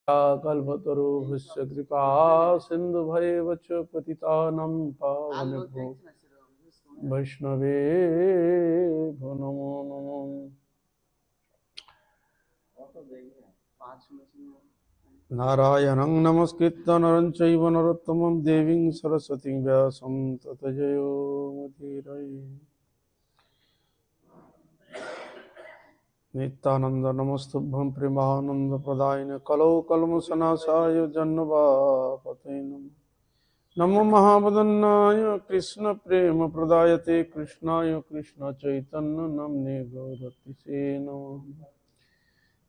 कल्पतरुभ्यश्च कृपा सिन्धुभैव च पतितानां पावनेभ्यो वैष्णवेभ्यो नमो नमः। नारायणं नमस्कृत्य नरं चैव नरोत्तमं देवीं सरस्वतीं व्यासं ततो जयो मुदीरये। नित्यानंद नमस्तुभ्यं प्रेमानंद प्रदायिने कलौ कल्मषनाशाय जन्मवापते नमो महावदन्नाय कृष्ण प्रेम प्रदायते कृष्णाय कृष्ण चैतन्य नाम्ने गौरतिसे नमः।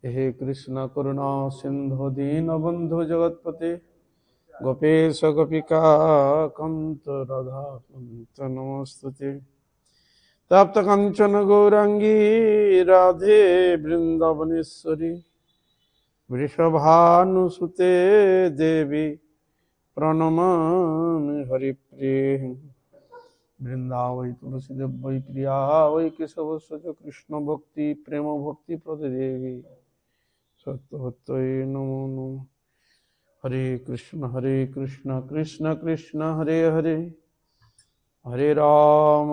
हे कृष्ण करुणा सिंधु दीनबंधु जगत्पते गोपेश गोपिका कांत राधा कांत नमस्तुते। तप्त कंचन गौरांगी राधे वृंदावनेश्वरी वृषभानुसुते देवी प्रणमामि हरिप्रिये। वृंदावै तुलसीदेव वै प्रिया वै केशवस्य च कृष्ण भक्ति प्रेम भक्ति प्रदेवी सत्वत्यै नमो नमः। हरे कृष्ण कृष्ण कृष्ण हरे हरे हरे राम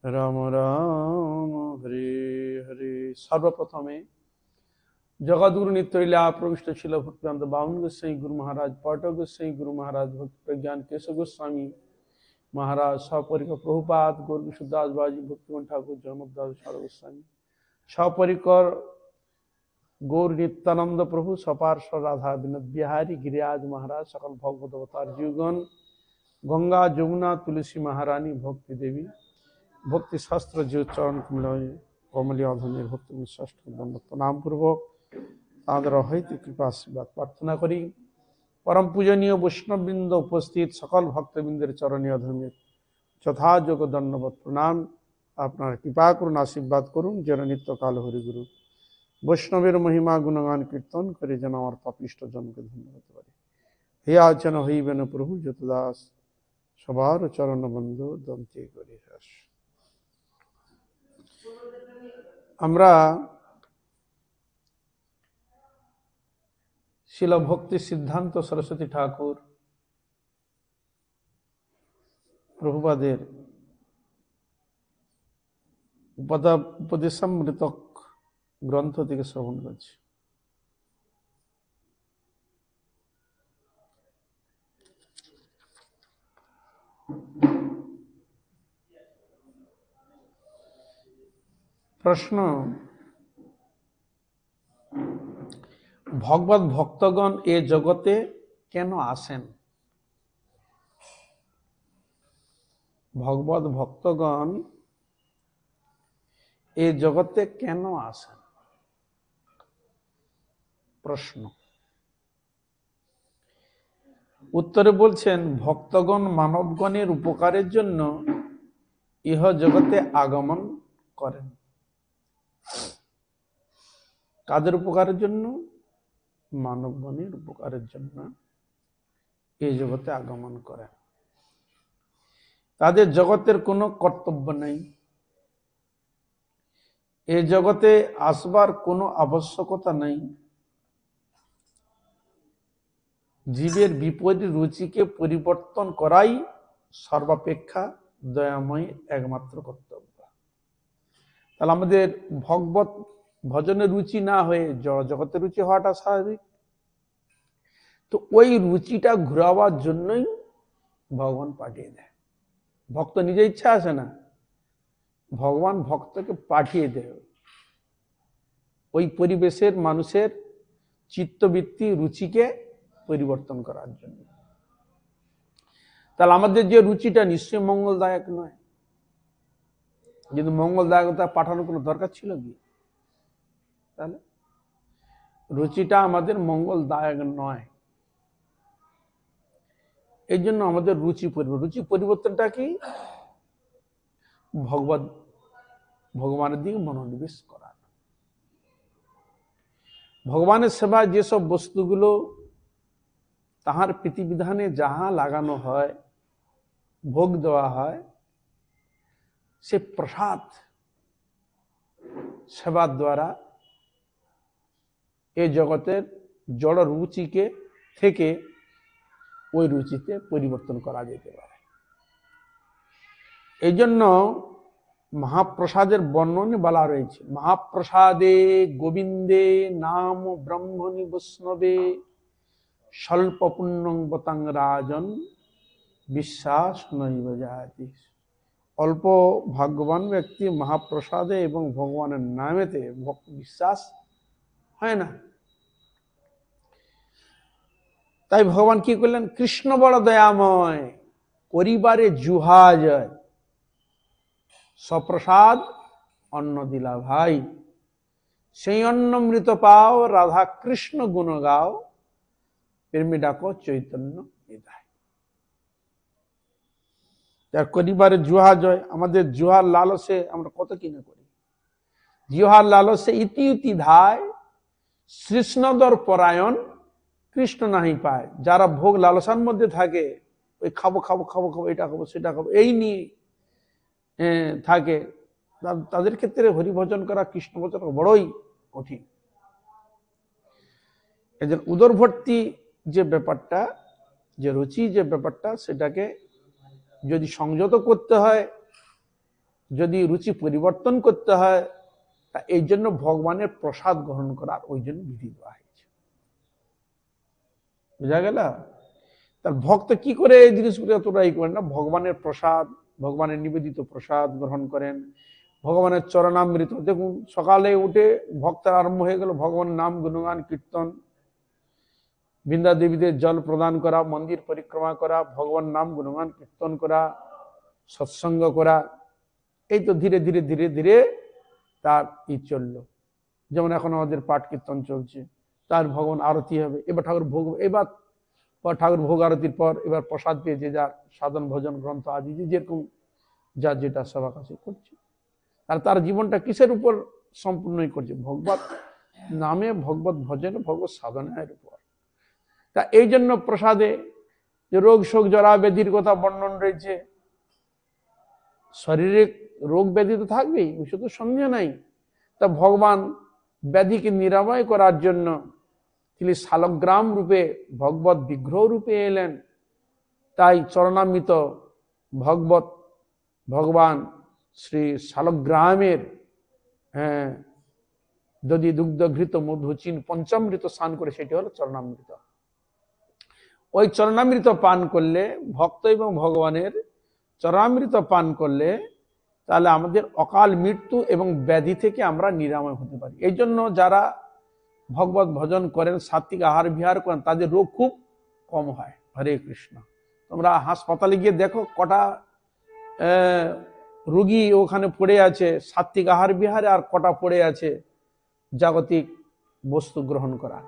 राम राम हरे हरे। सर्वप्रथमे जगद्गुरु नित्यलीला प्रविष्ट शिल भक्तिवेदांत बावन गोसाई गुरु महाराज पाठक गोसाई गुरु महाराज भक्ति प्रज्ञान केशव गोस्वामी महाराज सपरिकर प्रभुपाद गौर किशोरदास बाजी भक्तिवंत ठाकुर जगन्नाथ सार गोस्वामी सपरिकर गौर नित्यानंद प्रभु सपार्श्व राधा विनोद बिहारी गिरिराज महाराज सकल भगवत अवतार जीवगण गंगा जमुना तुलसी महारानी भक्ति देवी भक्ति शास्त्र जो चरण कमल अधनिर भक्ति षष्ठ दंड प्रणाम पूर्वक तादर हईत कृपा आशीर्वाद प्रार्थना करी परम पूजनीय वैष्णववृंद उपस्थित सकल भक्तबिंदर चरणे अधनिर যথাযোগ্য दंडवत प्रणाम। আপনার কৃপা করুন আশীর্বাদ করুন যেন নিত্যকাল হরিগুরু বৈষ্ণবের মহিমা গুণগান কীর্তন করে যেন আমার পাপিষ্ঠ জনকে ধন্য হতে পারে। হে আজ যেন হইবেন প্রভু যত দাস সবার চরণ বন্ধু দন্তে করে হ্রাস। আমরা শিল ভক্তি সিদ্ধান্ত সরস্বতী ঠাকুর প্রভুপাদের উপদেশামৃতক গ্রন্থ থেকে শ্রবণ করছি। প্রশ্ন, ভগবত ভক্তগণ এ জগতে কেন আসেন? ভগবত ভক্তগণ এ জগতে কেন আসেন? প্রশ্ন। উত্তরে বলছেন ভক্তগণ মানবগণের উপকারের জন্য ইহ জগতে আগমন করেন। কাদের উপকারের জন্য? মানবগণের উপকারের জন্য এই জগতে আগমন করেন। তাদের জগতের কোনো কর্তব্য নেই, এ জগতে আসবার কোনো আবশ্যকতা নেই। জীবের বিপরীত রুচিকে পরিবর্তন করাই সর্বাপেক্ষা দয়াময় একমাত্র কর্তব্য। তাহলে আমাদের ভগবত ভজনের রুচি না হয়ে জগতের রুচি হওয়াটা স্বাভাবিক। তো ওই রুচিটা ঘুরাবার জন্যই ভগবান পাঠিয়ে দেয়। ভক্ত নিজে ইচ্ছা আসে না, ভগবান ভক্তকে পাঠিয়ে দেয় ওই পরিবেশের মানুষের চিত্তবৃত্তি রুচিকে পরিবর্তন করার জন্য। তাহলে আমাদের যে রুচিটা নিশ্চয়ই মঙ্গলদায়ক নয়। যদি মঙ্গলদায়কতা পাঠানোর কোনো দরকার ছিল কি? তাহলে রুচিটা আমাদের মঙ্গলদায়ক নয়। এই জন্য আমাদের রুচি পরিবর্তনটা কি? ভগবানের দিকে মনোনিবেশ করা। ভগবানের সেবায় যেসব বস্তুগুলো তাহার প্রীতিবিধানে যাহা লাগানো হয়, ভোগ দেওয়া হয়, সে প্রসাদ সেবার দ্বারা এই জগতের জড় রুচিকে থেকে ওই রুচিতে পরিবর্তন করা যেতে পারে। এই জন্য মহাপ্রসাদের বর্ণনে বলা রয়েছে, মহাপ্রসাদে গোবিন্দে নাম ব্রহ্মণি বৈষ্ণবে স্বল্প পুণ্যং বতাং রাজন বিশ্বাস নৈব জাতি। অল্প ভাগ্যবান ব্যক্তি মহাপ্রসাদে এবং ভগবানের নামেতে বিশ্বাস হয় না। তাই ভগবান কি করলেন, কৃষ্ণ বড় দয়াময়, পরিবারে জুহা যায়, সপ্রসাদ অন্ন দিলা ভাই, সেই অন্নমৃত পাও, রাধা কৃষ্ণ গুণ গাও, প্রেমে ডাকো চৈতন্য নিধায়। যার পরিবারে জুহা জয়, আমাদের জুহার লালসে আমরা কত কিনা করি, জুহার লালসে ইতি ইতি ধায়, কৃষ্ণদর পরায়ণ কৃষ্ণ নাহি পায়। যারা ভোগ লালসার মধ্যে থাকে, ওই খাবো খাবো খাবো খাবো, এটা খাবো সেটা খাবো, এই নিয়ে থাকে, তাদের ক্ষেত্রে হরিভজন করা, কৃষ্ণ ভজন বড়ই কঠিন। এই যে উদরভর্তি যে ব্যাপারটা, যে রুচি যে ব্যাপারটা, সেটাকে যদি সংযত করতে হয়, যদি রুচি পরিবর্তন করতে হয়, তা এই জন্য ভগবানের প্রসাদ গ্রহণ করার ওই জন্য বিধি দেওয়া হয়েছে। বুঝা গেল? তার ভক্ত কি করে এই জিনিসগুলো এতটা ই করেন না, ভগবানের প্রসাদ, ভগবানের নিবেদিত প্রসাদ গ্রহণ করেন, ভগবানের চরণামৃত। দেখুন সকালে উঠে ভক্তের আরম্ভ হয়ে গেল ভগবানের নাম গুণগান কীর্তন, বৃন্দা দেবীদের জল প্রদান করা, মন্দির পরিক্রমা করা, ভগবান নাম গুণগান কীর্তন করা, সৎসঙ্গ করা। এই তো ধীরে ধীরে ধীরে ধীরে তার ই চলল। যেমন এখন আমাদের পাঠ কীর্তন চলছে, তার ভগবান আরতি হবে, এবার ঠাকুর ভোগ, এবার ঠাকুর ভোগ আরতির পর এবার প্রসাদ পেয়ে যে যার সাধন ভজন গ্রন্থ আদি যেরকম যার যেটা সভা কাছে করছে, আর তার জীবনটা কিসের উপর সম্পূর্ণই করছে, ভগবত নামে, ভগবত ভজনে, ভগবত সাধনের উপর। তা এই জন্য প্রসাদে যে রোগ শোক জরা ব্যাধির কথা বর্ণন রয়েছে, শরীরে রোগ ব্যাধি তো থাকবেই, শুধু সন্দেহ নাই। তা ভগবান ব্যাধিকে নিরাময় করার জন্য তিনি শালগ্রাম রূপে, ভগবত বিগ্রহ রূপে এলেন। তাই চরণামৃত ভগবান শ্রী শালগ্রামের দধি দুগ্ধ ঘৃত মধু চিন পঞ্চামৃত স্নান করে, সেটি হলো চরণামৃত। ওই চরণামৃত পান করলে, ভক্ত এবং ভগবানের চরণামৃত পান করলে, তাহলে আমাদের অকাল মৃত্যু এবং ব্যাধি থেকে আমরা নিরাময় হতে পারি। এই জন্য যারা ভগবত ভজন করেন, সাত্বিক আহার বিহার করেন, তাদের রোগ খুব কম হয়। হরে কৃষ্ণ। তোমরা হাসপাতালে গিয়ে দেখো কটা রোগী ওখানে পড়ে আছে সাত্বিক আহার বিহারে, আর কটা পড়ে আছে জাগতিক বস্তু গ্রহণ করা।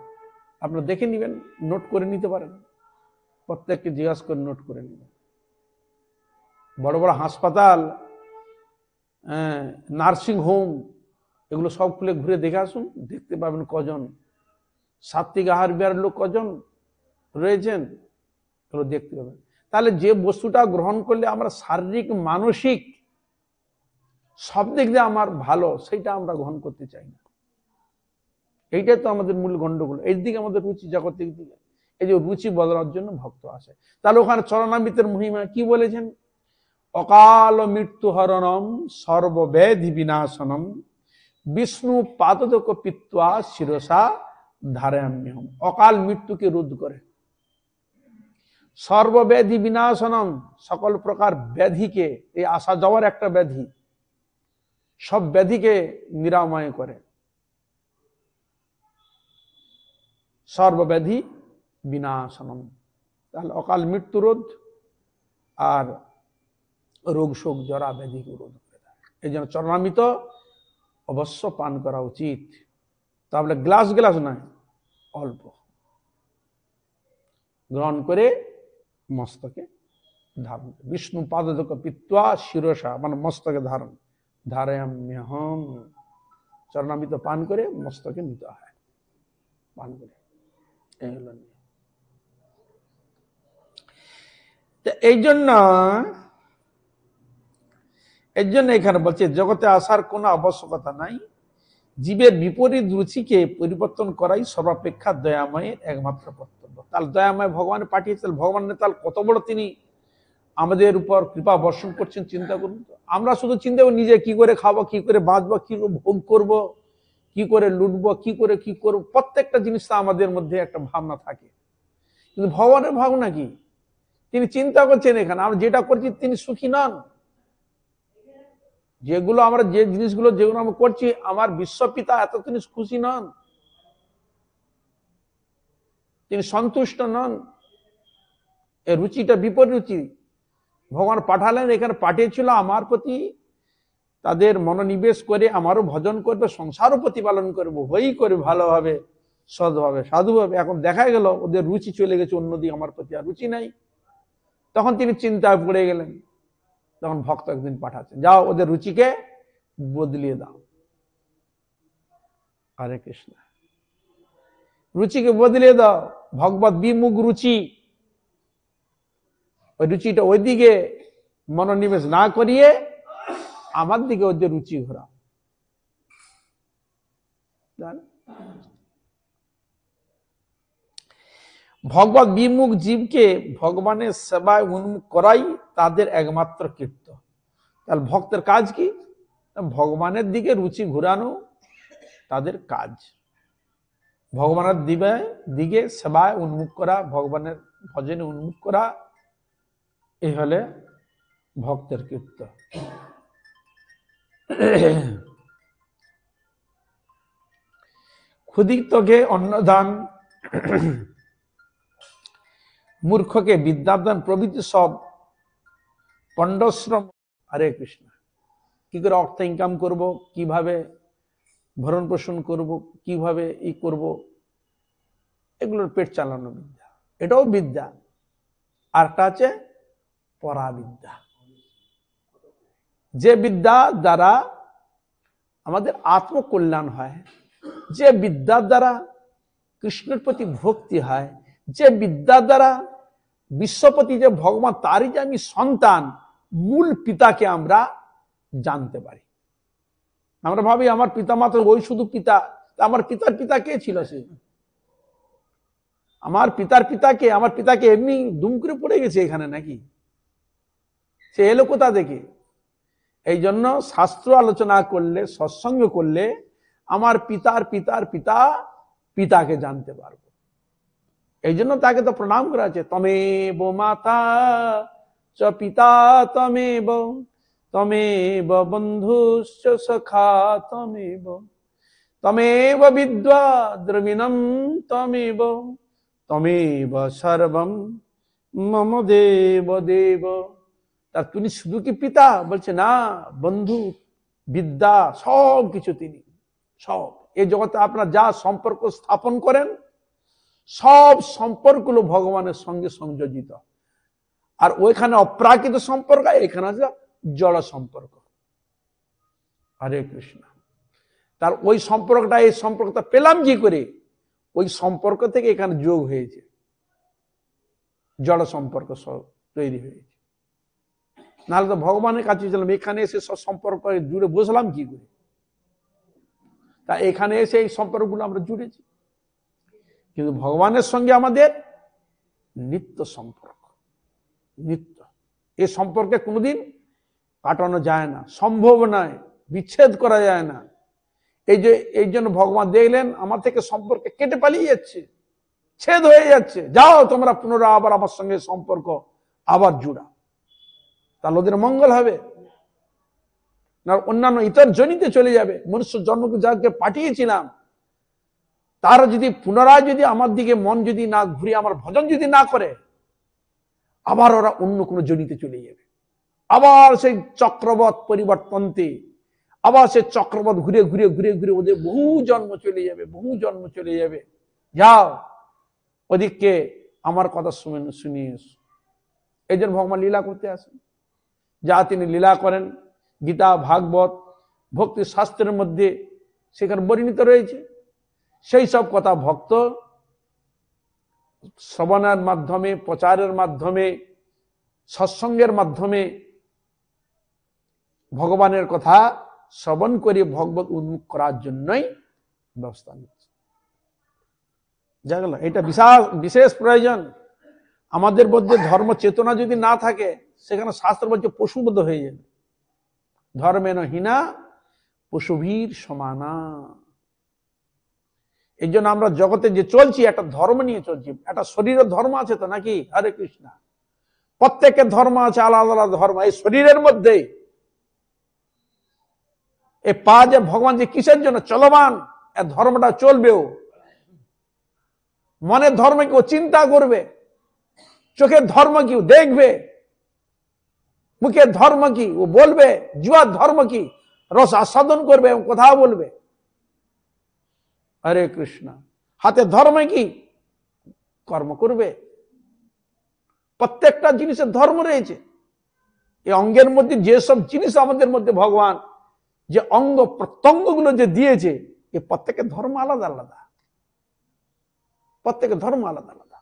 আপনারা দেখে নেবেন, নোট করে নিতে পারেন, প্রত্যেককে জিজ্ঞাসা করে নোট করে নেবেন। বড় বড় হাসপাতাল, নার্সিং হোম, এগুলো সব খুলে ঘুরে দেখে আসুন, দেখতে পাবেন কজন সাত্বিক আহার বিহার লোক কজন রয়েছেন, এগুলো দেখতে পাবেন। তাহলে যে বস্তুটা গ্রহণ করলে আমরা শারীরিক মানসিক সব দিক দিয়ে আমার ভালো, সেইটা আমরা গ্রহণ করতে চাই না। এইটাই তো আমাদের মূল গন্ডগোল। এই দিকে আমাদের রুচি, জাগতিক দিকে। এই যে রুচি বদলার জন্য ভক্ত আসে। তাহলে ওখানে চরণামৃতের মহিমা কি বলেছেন, অকাল মৃত্যু হরণম সর্বব্যাধি বিনাশনম বিষ্ণু পাদক পিত্বা শিরসা ধারয়াম্যহম। অকাল মৃত্যুকে রোধ করে, সর্বব্যাধি বিনাশনম, সকল প্রকার ব্যাধিকে, এই আসা যাওয়ার একটা ব্যাধি, সব ব্যাধিকে নিরাময় করে। সর্বব্যাধি বিনাশনম, তাহলে অকাল মৃত্যু রোধ আর রোগ শোক জরা ব্যাধিকে রোধ করে দেয়। এই জন্য চরণামৃত অবশ্য পান করা উচিত। তাহলে গ্লাস গ্লাস নয়, অল্প গ্রহণ করে মস্তকে ধারণ, বিষ্ণু পাদক পিত্বা শিরসা, মানে মস্তকে ধারণ, ধারয়াম্যহম, চরণামৃত পান করে মস্তকে নিতে হয়, পান করে। এই জন্য এখানে বলছে জগতে আসার কোনো আবশ্যকতা নাই, জীবের বিপরীত রুচিকে পরিবর্তন করাই সর্বাপেক্ষা দয়াময়ের একমাত্র কর্তব্য। তাহলে দয়াময় ভগবান পাঠিয়েছেন, ভগবানের তাহলে কত বড় তিনি আমাদের উপর কৃপা বর্ষণ করছেন, চিন্তা করুন তো। আমরা শুধু চিন্তা করি নিজে কি করে খাবো, কি করে বাঁচবো, কি করে ভোগ করব, কি করে লুটবো, কি করবো, প্রত্যেকটা জিনিস আমাদের মধ্যে একটা ভাবনা থাকে। কিন্তু ভগবানের ভাবনা কি? তিনি চিন্তা করছেন এখানে আমরা যেটা করছি তিনি সুখী নন। যে জিনিসগুলো আমরা করছি, আমার বিশ্বপিতা এত তিনি খুশি নন, তিনি সন্তুষ্ট নন। এর রুচিটা বিপরীত রুচি। ভগবান পাঠালেন, এখানে পাঠিয়েছিল আমার প্রতি তাদের মনোনিবেশ করে আমারও ভজন করবে, সংসারও প্রতিপালন করবো, হয়েই করে ভালোভাবে, সৎভাবে, সাধুভাবে। এখন দেখা গেল ওদের রুচি চলে গেছে অন্যদিকে, আমার প্রতি আর রুচি নাই। তখন তিনি চিন্তায় পড়ে গেলেন। তখন ভক্ত একদিন পাঠাচ্ছেন, যাও ওদের রুচিকে বদলিয়ে দাও। হরে কৃষ্ণ। রুচিকে বদলিয়ে দাও, ভগবত বিমুখ রুচি, ওই রুচিটা ওইদিকে মনোনিবেশ না করিয়ে আমার দিকে ওদের রুচি ঘোরা। ভগবত বিমুখ জীবকে ভগবানের সেবায় উন্মুখ করাই তাদের একমাত্র কীর্ত। তাহলে ভক্তের কাজ কি? ভগবানের দিকে রুচি ঘুরানো তাদের কাজ। ভগবানের দিকে সেবায় উন্মুখ করা, ভগবানের ভজনে উন্মুখ করা, এই হলে ভক্তের কীর্ত। ক্ষুধিতকে অন্নদান, মূর্খকে বিদ্যাদান প্রভৃতি সব পণ্ডশ্রম। হরে কৃষ্ণ। কি করে অর্থ ইনকাম করব, কিভাবে ভরণ পোষণ করব, কিভাবে করব, এগুলোর পেট চালানো বিদ্যা, এটাও বিদ্যা। আর একটা আছে পরাবিদ্যা, যে বিদ্যা দ্বারা আমাদের আত্মকল্যাণ হয়, যে বিদ্যার দ্বারা কৃষ্ণের প্রতি ভক্তি হয়, যে বিদ্যার দ্বারা বিশ্বপতি যে ভগবান, তারই যে আমি সন্তান, মূল পিতাকে আমরা জানতে পারি। আমরা ভাবি আমার পিতা মাত্র ওই শুধু পিতা, আমার পিতার পিতা কে ছিল? সে আমার পিতার পিতাকে, আমার পিতাকে এমনি দুম করে পড়ে গেছে এখানে নাকি? সে এলো কোথা থেকে? এই জন্য শাস্ত্র আলোচনা করলে, সৎসঙ্গ করলে আমার পিতার পিতার পিতা পিতাকে জানতে পারবো। এই জন্য তাকে তো প্রণাম করা আছে, তমেব মাতা চ পিতা তমেব, তমেব বন্ধুশ্চ সখা তমেব, তমেব বিদ্যা দ্রবিণম তমেব, তমেব সর্বম মম দেব দেব। তার তিনি শুধু কি পিতা? বলছে না, বন্ধু, বিদ্যা, সব কিছু তিনি। সব এই জগতে আপনার যা সম্পর্ক স্থাপন করেন, সব সম্পর্কগুলো ভগবানের সঙ্গে সংযোজিত। আর ওইখানে অপ্রাকৃত সম্পর্ক, এখানে আছে জড় সম্পর্ক। হরে কৃষ্ণ। তার ওই সম্পর্কটা, এই সম্পর্কটা পেলাম কি করে? ওই সম্পর্ক থেকে এখানে যোগ হয়েছে, জড় সম্পর্ক সব তৈরি হয়েছে। নাহলে তো ভগবানের কাছে ছিলাম, এখানে এসে সব সম্পর্ক জুড়ে বসলাম কি করে? তা এখানে এসে এই সম্পর্কগুলো আমরা জুড়েছি। কিন্তু ভগবানের সঙ্গে আমাদের নিত্য সম্পর্ক, নিত্য। এই সম্পর্কে কোনোদিন কাটানো যায় না, সম্ভব নয়, বিচ্ছেদ করা যায় না। এই জন্য ভগবান দেখলেন আমার থেকে সম্পর্কে কেটে পালিয়ে যাচ্ছে, ছেদ হয়ে যাচ্ছে, যাও তোমরা পুনরায় আবার আমার সঙ্গে সম্পর্ক আবার জুড়া, তাহলে ওদের মঙ্গল হবে। না অন্যান্য ইতর জনিতে চলে যাবে। মনুষ্য জন্মকে যাকে পাঠিয়েছিলাম, তারা যদি পুনরায় যদি আমার দিকে মন যদি না ঘুরিয়ে আমার ভজন যদি না করে, আবার ওরা অন্য কোনো জনিতে চলে যাবে। আবার সেই চক্রবৎ পরিবর্তনতে, আবার সেই চক্রবৎ ঘুরে ঘুরে ঘুরে ঘুরে ওদের বহু জন্ম চলে যাবে, বহু জন্ম চলে যাবে। যাও ওদিককে আমার কথা শুনিয়ে এসো। এই জন্য ভগবান লীলা করতে আসেন। যা তিনি লীলা করেন গীতা, ভাগবত, ভক্তি শাস্ত্রের মধ্যে সেখানে বর্ণিত রয়েছে। সেই সব কথা ভক্ত শ্রবণের মাধ্যমে, প্রচারের মাধ্যমে, সৎসঙ্গের মাধ্যমে ভগবানের কথা শ্রবণ করে ভগবত উন্মুখ করার জন্যই ব্যবস্থা নিচ্ছে। জাগলো, এটা বিশেষ প্রয়োজন। আমাদের মধ্যে ধর্ম চেতনা যদি না থাকে, সেখানে শাস্ত্র বলছে পশুবদ্ধ হয়ে যাবে। ধর্মেন হীনা পশুভীর সমানা। এই জন্য আমরা জগতে যে চলছি, একটা ধর্ম নিয়ে চলছি। একটা শরীরের ধর্ম আছে তো নাকি? হরে কৃষ্ণ। প্রত্যেকের ধর্ম আছে, আলাদা আলাদা ধর্ম। এই শরীরের মধ্যে এই পা যে ভগবান যে কিসের জন্য চলমান, এই ধর্মটা চলবেও। মনের ধর্ম কি ও চিন্তা করবে, চোখের ধর্ম কি ও দেখবে, মুখের ধর্ম কি ও বলবে, জিহ্বার ধর্ম কি রস আস্বাদন করবে এবং কথা বলবে। হরে কৃষ্ণ। হাতের ধর্ম কি কর্ম করবে। প্রত্যেকটা জিনিসের ধর্ম রয়েছে। এই অঙ্গের মধ্যে যেসব জিনিস আমাদের মধ্যে ভগবান যে অঙ্গ প্রত্যঙ্গ গুলো যে দিয়েছে, এই প্রত্যেকের ধর্ম আলাদা আলাদা। প্রত্যেকের ধর্ম আলাদা আলাদা।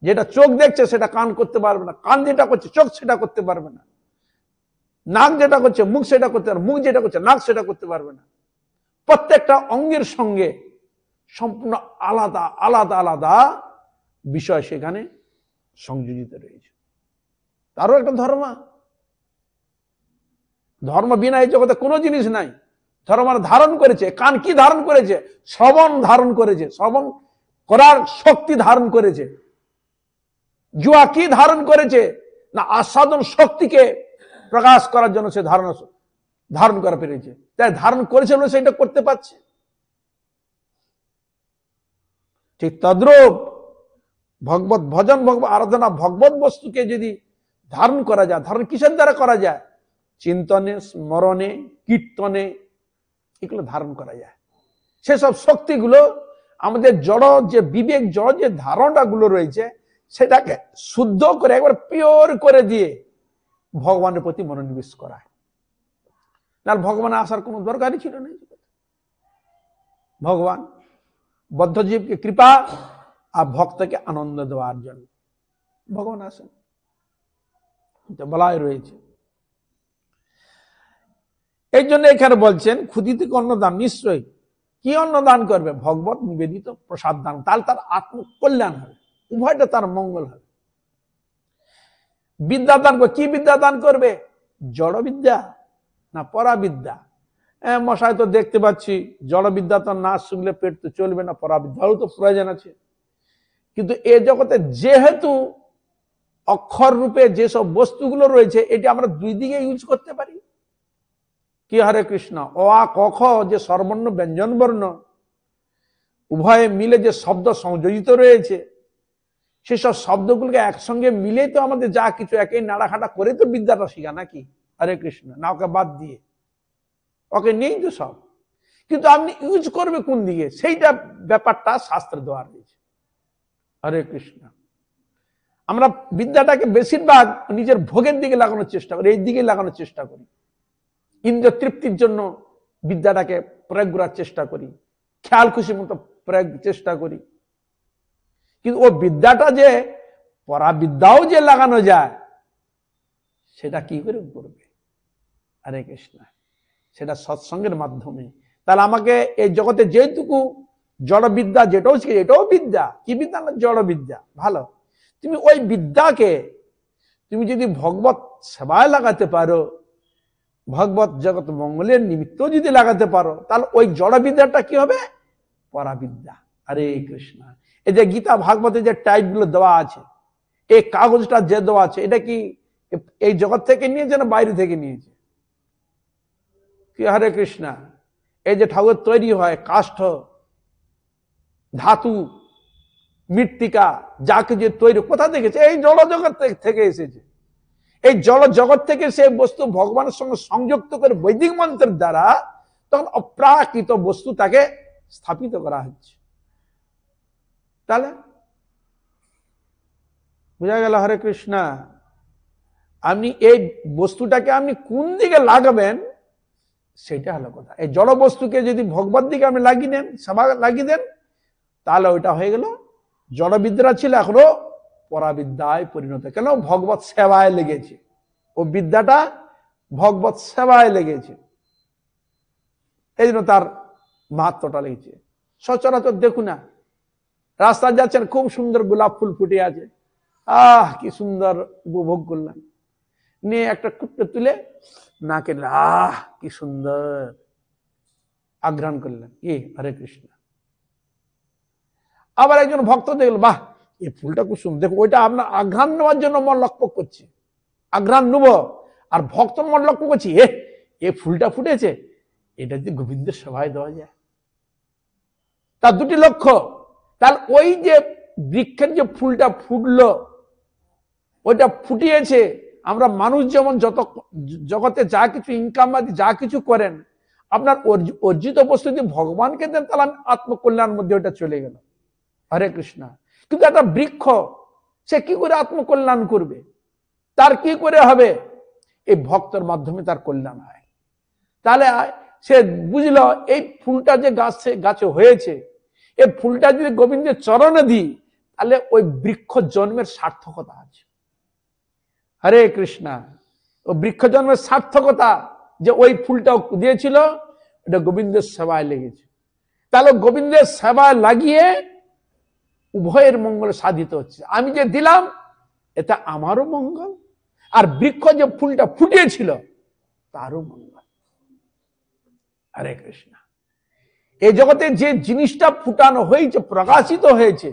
যেটা চোখ দেখছে সেটা কান করতে পারবে না, কান যেটা করছে চোখ সেটা করতে পারবে না, নাক যেটা করছে মুখ সেটা করতে পারবে, মুখ যেটা করছে নাক সেটা করতে পারবে না। প্রত্যেকটা অঙ্গের সঙ্গে সম্পূর্ণ আলাদা আলাদা আলাদা বিষয় সেখানে সংযোজিত রয়েছে। তারও একটা ধর্ম। ধর্ম বিনা এই জগতে কোনো জিনিস নাই। ধর্ম ধারণ করেছে। কান কি ধারণ করেছে? শ্রবণ ধারণ করেছে, শ্রবণ করার শক্তি ধারণ করেছে। জিহ্বা কি ধারণ করেছে? না আস্বাদন শক্তিকে প্রকাশ করার জন্য সে ধারণ করা পেরেছে। তাই ধারণ করেছে বলে সেটা করতে পারছে। ঠিক তদ্রূপ ভগবত ভজন, ভগবত আরাধনা, ভগবত বস্তুকে যদি ধারণ করা যায়, ধারণ কিসের দ্বারা করা যায়? চিন্তনে, স্মরণে, কীর্তনে, এগুলো ধারণ করা যায়। সেসব শক্তিগুলো আমাদের জড় যে বিবেক, জড় যে ধারণা গুলো রয়েছে, সেটাকে শুদ্ধ করে একবার পিওর করে দিয়ে ভগবানের প্রতি মনোনিবেশ করায়। না ভগবান আসার কোনো দরকারই ছিল না। ভগবান বদ্ধজীবকে কৃপা আর ভক্তকে আনন্দ দেওয়ার জন্য ভগবান আসেন, বলাই রয়েছে। এই জন্য এখানে বলছেন ক্ষুদিতে অন্নদান। নিশ্চয়ই কি অন্নদান করবে? ভগবত নিবেদিত প্রসাদ দান। তাহলে তার আত্মকল্যাণ হবে, উভয়টা তার মঙ্গল হবে। বিদ্যা দান করবে। কি বিদ্যা দান করবে? জড় বিদ্যা না পরাবিদ্যা? মশাই তো দেখতে পাচ্ছি জড় বিদ্যা তো না শুনলে পেট তো চলবে না, পরাবিদ্যারও তো প্রয়োজন আছে। কিন্তু এ জগতে যেহেতু অক্ষর রূপে যেসব বস্তুগুলো রয়েছে, এটি আমরা দুই দিকে ইউজ করতে পারি। কি হরে কৃষ্ণ। অ আ ক খ যে স্বরবর্ণ ব্যঞ্জন বর্ণ উভয়ে মিলে যে শব্দ সংযোজিত রয়েছে, সেসব শব্দগুলোকে একসঙ্গে মিলে তো আমাদের যা কিছু একে নাড়াখাটা করে তো বিদ্যাটা শিখা নাকি? হরে কৃষ্ণ। না ওকে বাদ দিয়ে, ওকে নেই তো সব। কিন্তু আপনি ইউজ করবে কোন দিকে, সেইটা ব্যাপারটা শাস্ত্রে দেওয়া রয়েছে। হরে কৃষ্ণ। আমরা বিদ্যাটাকে বেশিরভাগ নিজের ভোগের দিকে লাগানোর চেষ্টা করি, এই দিকে লাগানোর চেষ্টা করি। ইন্দ্র তৃপ্তির জন্য বিদ্যাটাকে প্রয়োগ করার চেষ্টা করি, খেয়াল খুশি মতো প্রয়োগ চেষ্টা করি। কিন্তু ও বিদ্যাটা যে পরাবিদ্যাও যে লাগানো যায়, সেটা কি করে করবে? হরে কৃষ্ণ। সেটা সৎসঙ্গের মাধ্যমে। তাহলে আমাকে এই জগতে যেটুকু জড় বিদ্যা যেটাও শিখে, এটাও বিদ্যা। কি বিদ্যা? না জড় বিদ্যা। ভালো, তুমি ওই বিদ্যাকে তুমি যদি ভগবত সেবায় লাগাতে পারো, ভগবত জগৎ মঙ্গলের নিমিত্ত যদি লাগাতে পারো, তাহলে ওই জড় বিদ্যাটা কি হবে? পরাবিদ্যা। হরে কৃষ্ণ। এই যে গীতা ভাগবতে যে টাইপ গুলো দেওয়া আছে, এই কাগজটা যে দেওয়া আছে, এটা কি এই জগৎ থেকে নিয়েছে না বাইরে থেকে নিয়েছে? কি হরে কৃষ্ণ। এই যে ঠাকুর তৈরি হয়, কাষ্ঠ, ধাতু, মৃত্তিকা, যাকে যে তৈরি কোথা থেকে? এই জড় জগৎ থেকে এসেছে। এই জড় জগৎ থেকে সে বস্তু ভগবানের সঙ্গে সংযুক্ত করে বৈদিক মন্ত্রের দ্বারা তখন অপ্রাকৃত বস্তু তাকে স্থাপিত করা হচ্ছে। তাহলে বুঝা গেল? হরে কৃষ্ণ। আপনি এই বস্তুটাকে আপনি কোন দিকে লাগাবেন, সেটা হলো কথা। এই জড় বস্তুকে যদি ভগবত দিকে আপনি লাগিয়ে নেন, সেবা লাগিয়ে দেন, তাহলে ওইটা হয়ে গেল জড় বিদ্যা ছিল, এখনো পরাবিদ্যায় পরিণত। কেন? ভগবত সেবায় লেগেছে। ও বিদ্যাটা ভগবত সেবায় লেগেছে। এই জন্য তার মাহাত্মটা লেগেছে। সচরাচর দেখুন না, রাস্তা যাচ্ছেন, খুব সুন্দর গোলাপ ফুল ফুটে আছে, কি সুন্দর উপভোগ করলেন, নিয়ে একটা কুট্টে তুলে নাকে কি সুন্দর আঘ্রাণ করলেন, কি হরে কৃষ্ণ। আবার একজন ভক্ত দেখল, বাহ এই ফুলটা খুব সুন্দর, দেখো ওইটা আপনার আঘ্রাণ নেওয়ার জন্য মন লক্ষ্য করছে, আঘ্রাণ নেব, আর ভক্ত মন লক্ষ্য করছি, এই ফুলটা ফুটেছে, এটা যদি গোবিন্দের সেবায় দেওয়া যায়, তার দুটি লক্ষ্য। তাহলে ওই যে বৃক্ষের যে ফুলটা ফুটলো, ওইটা ফুটিয়েছে, আমরা মানুষ যেমন যত জগতে যা কিছু ইনকাম আদি যা কিছু করেন, আপনার অর্জিত বস্তু যদি ভগবানকে দেন, তাহলে আমি আত্মকল্যাণের মধ্যে ওটা চলে গেল, হরে কৃষ্ণ। কিন্তু একটা বৃক্ষ সে কি করে আত্মকল্যাণ করবে, তার কি করে হবে? এই ভক্তের মাধ্যমে তার কল্যাণ হয়। তাহলে সে বুঝলো এই ফুলটা যে গাছে হয়েছে, এই ফুলটা যদি গোবিন্দের চরণে দিই, তাহলে ওই বৃক্ষ জন্মের সার্থকতা আছে, হরে কৃষ্ণ। ও বৃক্ষ জন্মের সার্থকতা যে ওই ফুলটা দিয়েছিল, এটা গোবিন্দের সেবায় লেগেছে। তাহলে গোবিন্দের সেবায় লাগিয়ে উভয়ের মঙ্গল সাধিত হচ্ছে। আমি যে দিলাম এটা আমারও মঙ্গল, আর বৃক্ষ যে ফুলটা ফুটিয়েছিল তারও মঙ্গল, হরে কৃষ্ণ। এই জগতে যে জিনিসটা ফুটানো হয়েছে, প্রকাশিত হয়েছে,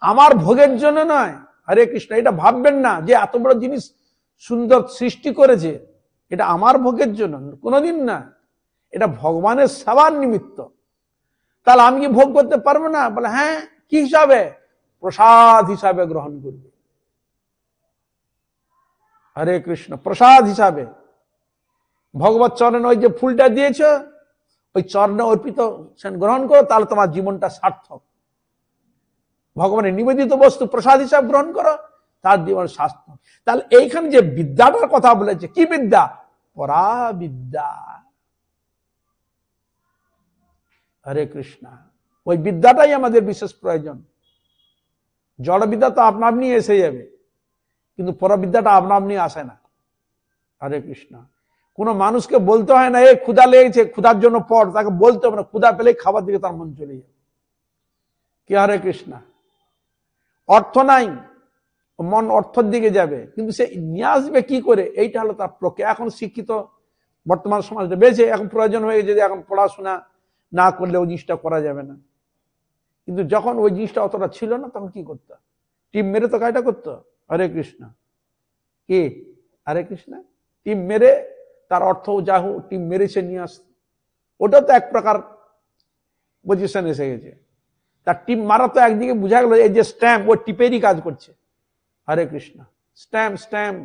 আমার ভোগের জন্য নয়, হরে কৃষ্ণ। এটা ভাববেন না যে এত বড় জিনিস সুন্দর সৃষ্টি করেছে এটা আমার ভোগের জন্য, কোনোদিন না, এটা ভগবানের সেবার নিমিত্ত। তাহলে আমি কি ভোগ করতে পারবো না? বলে হ্যাঁ, কি হিসাবে? প্রসাদ হিসাবে গ্রহণ করবে, হরে কৃষ্ণ। প্রসাদ হিসাবে ভগবত চরণে ওই যে ফুলটা দিয়েছ, ওই চরণে অর্পিত গ্রহণ করো, তাহলে তোমার জীবনটা সার্থক। ভগবানের নিবেদিত বস্তু প্রসাদ হিসাবে গ্রহণ করো, তার জীবন সার্থক। তাহলে এইখানে যে বিদ্যাটার কথা বলেছে, কি বিদ্যা? পরাবিদ্যা, হরে কৃষ্ণ। ওই বিদ্যাটাই আমাদের বিশেষ প্রয়োজন। জড় বিদ্যা তো আপনা আপনি এসে যাবে, কিন্তু পরবিদ্যাটা আপনা আপনি আসে না, হরে কৃষ্ণ। কোন মানুষকে বলতে হয় না, ক্ষুধা লেগেছে, ক্ষুধার জন্য পড়, তাকে বলতে হবে না, ক্ষুধা পেলেই খাবার দিকে তার মন চলে যাবে, কি হরে কৃষ্ণ। অর্থ নাই, মন অর্থের দিকে যাবে, কিন্তু সে নিয়ে আসবে কি করে, এইটা হলো তার প্রক্রিয়া। এখন শিক্ষিত বর্তমান সমাজটা বেঁচে, এখন প্রয়োজন হয়ে গেছে যে এখন পড়াশোনা না করলে ওই জিনিসটা করা যাবে না। কিন্তু যখন ওই জিনিসটা অতটা ছিল না, তখন কি করতো? টিম মেরে তো কাজটা করতো, হরে কৃষ্ণ। কি হরে কৃষ্ণ? টিম মেরে, তার অর্থ যা হোক টিম মেরে সে নিয়ে আসত। ওটা তো এক প্রকার পজিশন এসে গেছে। তার টিম মারা তো একদিকে বুঝা গেল, এই যে স্ট্যাম্প, ও টিপেরই কাজ করছে, হরে কৃষ্ণ। স্ট্যাম্প স্ট্যাম্প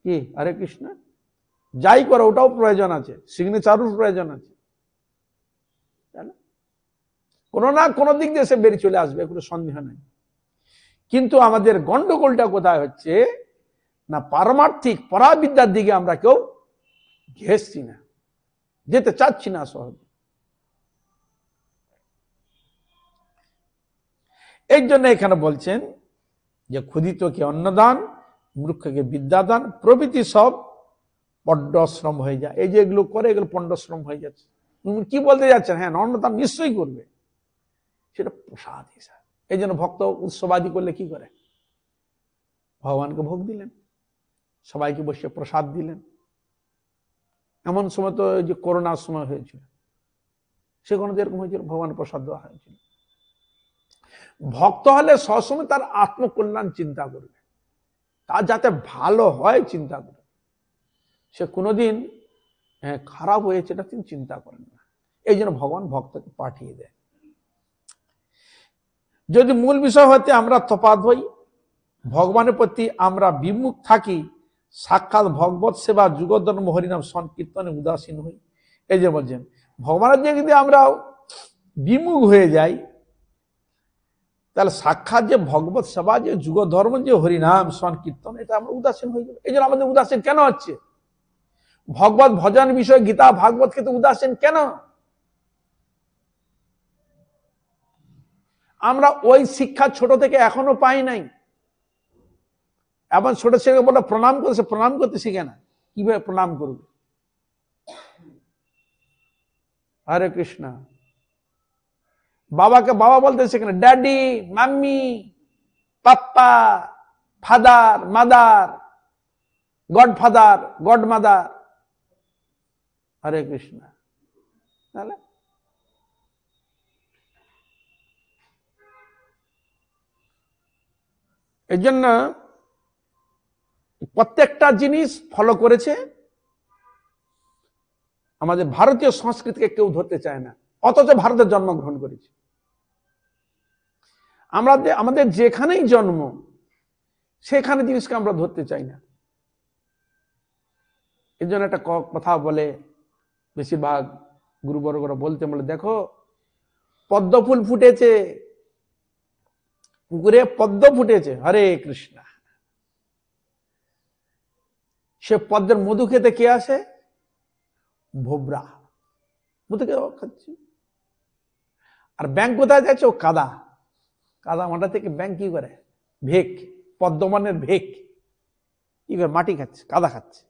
কি হরে কৃষ্ণ। যাই করো ওটাও প্রয়োজন আছে, সিগনেচারও প্রয়োজন আছে, কোনো না কোনো দিক দিয়ে সে বেরিয়ে চলে আসবে, কোনো সন্দেহ নেই। কিন্তু আমাদের গন্ডগোলটা কোথায় হচ্ছে না, পারমার্থিক পরাবিদ্যার দিকে আমরা কেউ ঘেসছি না, যেতে চাচ্ছি না সহজে। এই জন্য এখানে বলছেন যে ক্ষুধিতকে অন্নদান, মূর্খকে বিদ্যাদান প্রভৃতি সব পণ্ডশ্রম হয়ে যায়। এই যে এগুলো করে, এগুলো পণ্ডশ্রম হয়ে যাচ্ছে। কি বলতে যাচ্ছেন? হ্যাঁ, অন্নদান নিশ্চয়ই করবে, সেটা প্রসাদ হিসাবে। এই জন্য ভক্ত উৎসবাদী করলে কি করে? ভগবানকে ভোগ দিলেন, সবাইকে বসে প্রসাদ দিলেন। এমন সময় তো যে করোনার সময় হয়েছিল, সেখানে যেরকম হয়েছিল, ভগবান প্রসাদ দেওয়া হয়েছিল। ভক্ত হলে সবসময় তার আত্মকল্যাণ চিন্তা করবে, তার যাতে ভালো হয় চিন্তা করবে। সে কোনোদিন খারাপ হয়েছে এটা তিনি চিন্তা করেন না। এই জন্য ভগবান ভক্তকে পাঠিয়ে দেয়। যদি মূল বিষয় হতে আমরা তফাৎ হই, ভগবানের প্রতি আমরা বিমুখ থাকি, সাক্ষাৎ ভগবত সেবা যুগধর্ম হরিনাম সংকীর্তনে উদাসীন হই। এই যে বলছেন, ভগবানের যে যদি আমরা বিমুখ হয়ে যাই, তাহলে সাক্ষাৎ যে ভগবত সেবা, যে যুগধর্ম, যে হরিনাম সংকীর্তন, এটা আমরা উদাসীন হয়ে যাবো। এই জন্য আমাদের উদাসীন কেন হচ্ছে? ভগবত ভজন বিষয় গীতা ভাগবত কিন্তু উদাসীন কেন? আমরা ওই শিক্ষা ছোট থেকে এখনো পাই নাই। এমন ছোট ছেলে বলে প্রণাম করতে, প্রণাম করতে শিখে না, কিভাবে প্রণাম করবে। হরে কৃষ্ণ। বাবাকে বাবা বলতে শেখে, daddy, mummy, papa, father, mother, godfather, godmother. Hare Krishna. তাহলে এই জন্য প্রত্যেকটা জিনিস ফলো করেছে। আমাদের ভারতীয় সংস্কৃতিকে কেউ ধরতে চায় না, অথচ ভারতে জন্মগ্রহণ করেছে। আমাদের যেখানেই জন্ম সেখানে জিনিসকে আমরা ধরতে চাই না। এই জন্য একটা কথা বলে বেশিরভাগ গুরুবর্গরা বলতে বলে, দেখো পদ্ম ফুল ফুটেছে, পুকুরে পদ্ম ফুটেছে, হরে কৃষ্ণ। সে পদ্মের মধু খেতে কে আসে? ভোবরা মধু খেতে খাচ্ছি। আর ব্যাংক কোথায় যাচ্ছে? ও কাদা, কাদা মাটা থেকে ব্যাংক কি করে? ভেক, পদ্মমানের ভেক কি করে? মাটি খাচ্ছে, কাদা খাচ্ছে।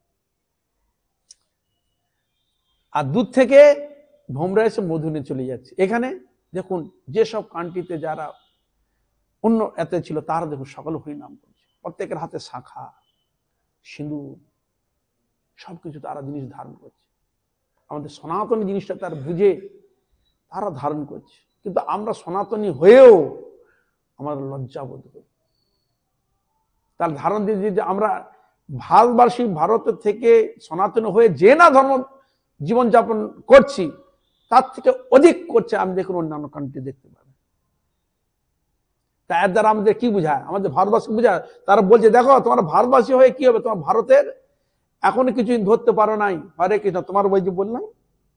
আর দূর থেকে ভোমরা এসে মধু নিয়ে চলে যাচ্ছে। এখানে দেখুন, যেসব কান্ট্রিতে যারা অন্য এতে ছিল তারা দেখুন সকল হরিনাম করছে, প্রত্যেকের হাতে শাখা, সিঁদুর, সবকিছু তারা জিনিস ধারণ করছে। আমাদের সনাতনী জিনিসটা তার বুঝে তারা ধারণ করছে, কিন্তু আমরা সনাতনী হয়েও আমরা লজ্জা বোধ করি। তার ধারণ দিয়ে যে আমরা ভারতবাসী, ভারতের থেকে সনাতন হয়ে যে না ধর্ম জীবনযাপন করছি, তার থেকে অধিক করছে। আমি দেখুন অন্যান্য কান্ট্রি দেখতে পাবেন। তার দ্বারা আমাদের কি বুঝায়? আমাদের ভারতবাসী বুঝায়। তারা বলছে, দেখো তোমার ভারতবাসী হয়ে কি হবে? তোমার ভারতের এখনো কিছুদিন ধরতে পারো নাই। হরে কৃষ্ণ। তোমার বই যে বললাম,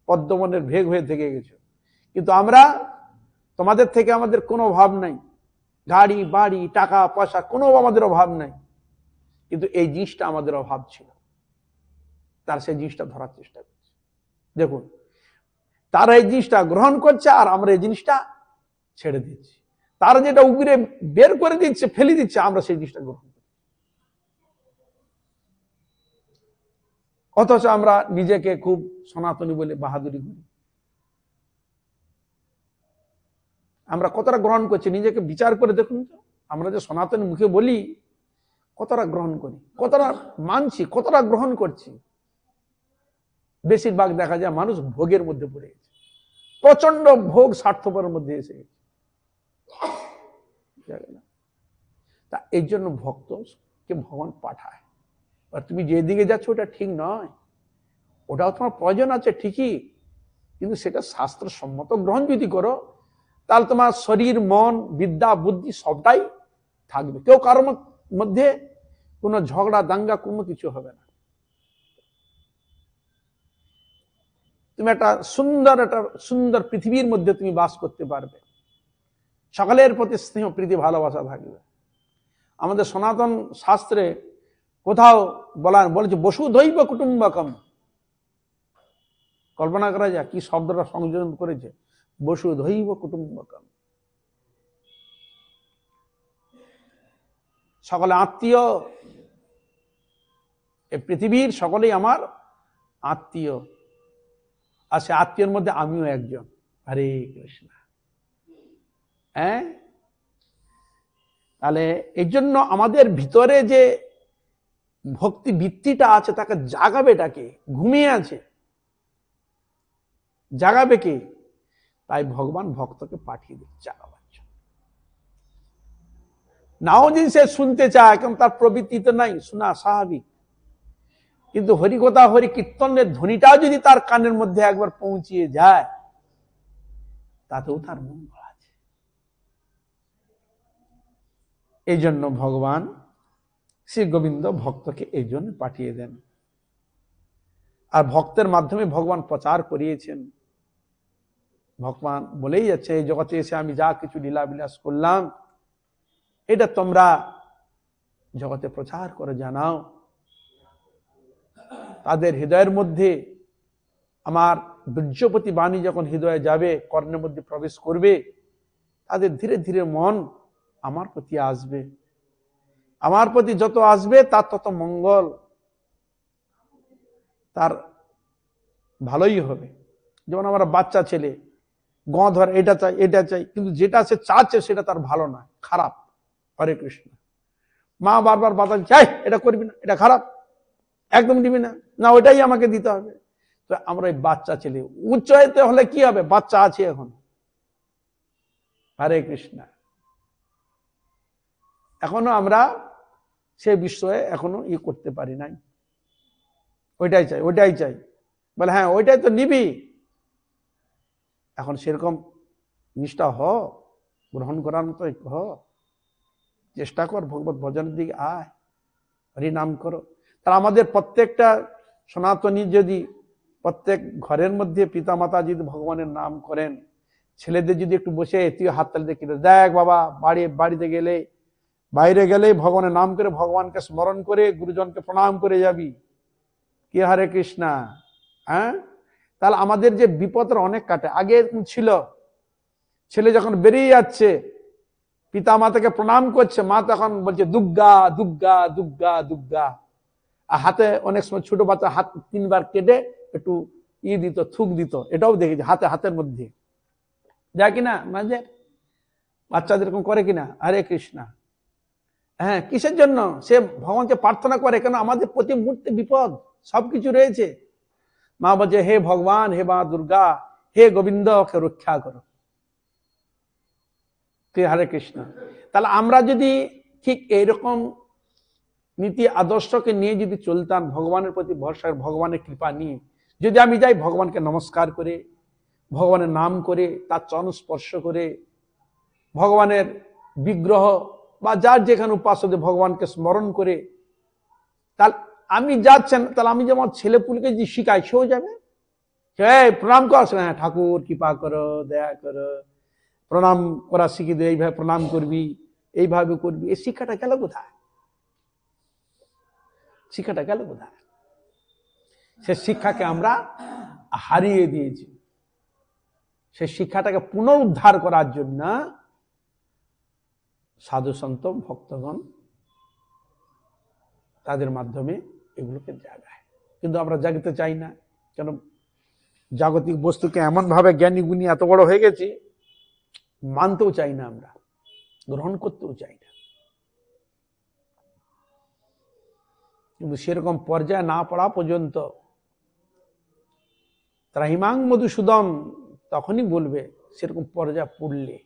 পদ্মবনের ভেগ হয়ে থেকে গেছো। কিন্তু আমরা তোমাদের থেকে আমাদের কোনো অভাব নাই, গাড়ি বাড়ি টাকা পয়সা কোনো আমাদের অভাব নাই, কিন্তু এই জিনিসটা আমাদের অভাব ছিল। তার সেই জিনিসটা ধরার চেষ্টা করছে। দেখুন, তারা এই জিনিসটা গ্রহণ করছে আর আমরা এই জিনিসটা ছেড়ে দিচ্ছি। তারা যেটা উগরে বের করে দিচ্ছে, ফেলে দিচ্ছে, আমরা সেই জিনিসটা গ্রহণ করছি। অথচ আমরা নিজেকে খুব সনাতনী বলে বাহাদুরি করি। আমরা কতটা গ্রহণ করছি নিজেকে বিচার করে দেখুন তো। আমরা যে সনাতনী মুখে বলি, কতটা গ্রহণ করি, কতটা মানছি, কতটা গ্রহণ করছি। বেশিরভাগ দেখা যায় মানুষ ভোগের মধ্যে পড়ে গেছে, প্রচন্ড ভোগ স্বার্থপরের মধ্যে এসে গেছে। তা এই জন্য ভক্তকে ভগবান পাঠায়। আর তুমি যেদিকে যাচ্ছ ওটা ঠিক নয়, ওটাও তোমার প্রয়োজন আছে ঠিকই, কিন্তু সেটা শাস্ত্রসম্মত গ্রহণ যদি করো, তাহলে তোমার শরীর, মন, বিদ্যা, বুদ্ধি সবটাই থাকবে। কেউ কারোর মধ্যে কোনো ঝগড়া দাঙ্গা কোনো কিছু হবে না। তুমি একটা সুন্দর পৃথিবীর মধ্যে তুমি বাস করতে পারবে। সকলের প্রতি স্নেহ, প্রীতি, ভালোবাসা থাকবে। আমাদের সনাতন শাস্ত্রে কোথাও বলেছে বসুধৈব কুটুম্বকম। কল্পনা করা যায় কি শব্দটা সংযোজন করেছে, বসুধৈব কুটুম্বকম। সকলে আত্মীয়, এই পৃথিবীর সকলেই আমার আত্মীয়, আর সে আত্মীয়ের মধ্যে আমিও একজন। হরে কৃষ্ণ। হ্যাঁ, তাহলে এই জন্য আমাদের ভিতরে যে ভক্তি বৃত্তিটা আছে তাকে জাগাবেটাকে, ঘুমিয়ে আছে, জাগাবে কে? তাই ভগবান ভক্তকে পাঠিয়ে দিচ্ছে জাগাবার জন্য। নাও যদি সে শুনতে চায়, কারণ তার প্রবৃত্তি তো নাই, শোনা স্বাভাবিক, কিন্তু হরিকথা হরি কীর্তনের ধ্বনিটাও যদি তার কানের মধ্যে একবার পৌঁছিয়ে যায়, তাতেও তার মঙ্গল আছে। এই জন্য ভগবান শ্রী গোবিন্দ ভক্তকে এই জন্য পাঠিয়ে দেন। আর ভক্তের মাধ্যমে ভগবান প্রচার করিয়েছেন। ভগবান বলেই যাচ্ছে, এই জগতে এসে আমি যা কিছু লীলা বিলাস করলাম, এটা তোমরা জগতে প্রচার করে জানাও। তাদের হৃদয়ের মধ্যে আমার বীর্যপতি বাণী যখন হৃদয়ে যাবে, কর্ণের মধ্যে প্রবেশ করবে, তাদের ধীরে ধীরে মন আমার প্রতি আসবে। আমার প্রতি যত আসবে তার তত মঙ্গল, তার ভালোই হবে। যেমন আমরা বাচ্চা ছেলে গ ধর এটা চাই এটা চাই, কিন্তু যেটা সে চাচ্ছে সেটা তার ভালো নয়, খারাপ। হরে কৃষ্ণ। মা বারবার বাধা চাই, এটা করবি না, এটা খারাপ, একদম দিবি না, না ওইটাই আমাকে দিতে হবে। তো আমরা এই বাচ্চা ছেলে, উচ্চ হইতে হলে কি হবে, বাচ্চা আছে এখন। হরে কৃষ্ণ। এখনো আমরা সে বিষয়ে এখনো করতে পারি নাই, ওইটাই চাই ওইটাই চাই, বলে হ্যাঁ ওইটাই তো নিবি। এখন সেরকম নিষ্ঠা গ্রহণ করার মতো চেষ্টা কর, ভগবত ভজনের দিকে আয়, হরিনাম করো। তার আমাদের প্রত্যেকটা সনাতনী যদি প্রত্যেক ঘরের মধ্যে পিতা মাতা যদি ভগবানের নাম করেন, ছেলেদের যদি একটু বসে তুই হাত তালি দিয়ে দেখ বাবা, বাড়িতে গেলে বাইরে গেলে ভগবানের নাম করে, ভগবানকে স্মরণ করে, গুরুজনকে প্রণাম করে যাবি, কি হরে কৃষ্ণা। হ্যাঁ, তাহলে আমাদের যে বিপদের অনেক কাটে। আগে ছিল ছেলে যখন বেরিয়ে যাচ্ছে পিতা মাতাকে প্রণাম করছে, মা তখন বলছে দুর্গা দুর্গা দুর্গা দুর্গা, আর হাতে অনেক সময় ছোট বাচ্চা হাত 3 বার কেটে একটু দিত, থুক দিত, এটাও দেখেছি হাতের মধ্যে যায় কিনা মাঝে বাচ্চাদের এরকম করে কিনা। হরে কৃষ্ণা। হ্যাঁ, কিসের জন্য? সে ভগবানকে প্রার্থনা করে, কেন আমাদের প্রতি মুহূর্তে বিপদ সবকিছু রয়েছে। মা বলছে হে ভগবান, হে মা দুর্গা, হে গোবিন্দ, ওকে রক্ষা করো। হরে কৃষ্ণ। তাহলে আমরা যদি ঠিক এইরকম নীতি আদর্শকে নিয়ে যদি চলতাম, ভগবানের প্রতি ভরসা, ভগবানের কৃপা নিয়ে যদি আমি যাই, ভগবানকে নমস্কার করে, ভগবানের নাম করে, তার চরণ স্পর্শ করে, ভগবানের বিগ্রহ বা যার যেখানে উপাস্য ভগবানকে স্মরণ করে, তাহলে আমি যাচ্ছেন, তাহলে আমি যেমন ছেলে পুলকে যে শিখাই, সেও যাবে। প্রণাম কর, হ্যাঁ ঠাকুর কৃপা করো, দয়া করো, প্রণাম করা শিখে দে, এইভাবে প্রণাম করবি, এইভাবে করবি। এই শিক্ষাটা গেল কোথায়? শিক্ষাটা গেল কোথায়? সে শিক্ষাকে আমরা হারিয়ে দিয়েছি। সে শিক্ষাটাকে পুনরুদ্ধার করার জন্য সাধু সন্ত ভক্তগণ তাদের মাধ্যমে এগুলোকে জাগায়, কিন্তু আমরা জাগতে চাই না। কেন? জাগতিক বস্তুকে এমন ভাবে জ্ঞানী গুণী এত বড় হয়ে গেছি, মানতেও চাই না, আমরা গ্রহণ করতেও চাই না। কিন্তু সেরকম পর্যায়ে না পড়া পর্যন্ত ত্রাহিমাং মধুসূদন তখনই বলবে সেরকম পর্যায়ে পড়লে।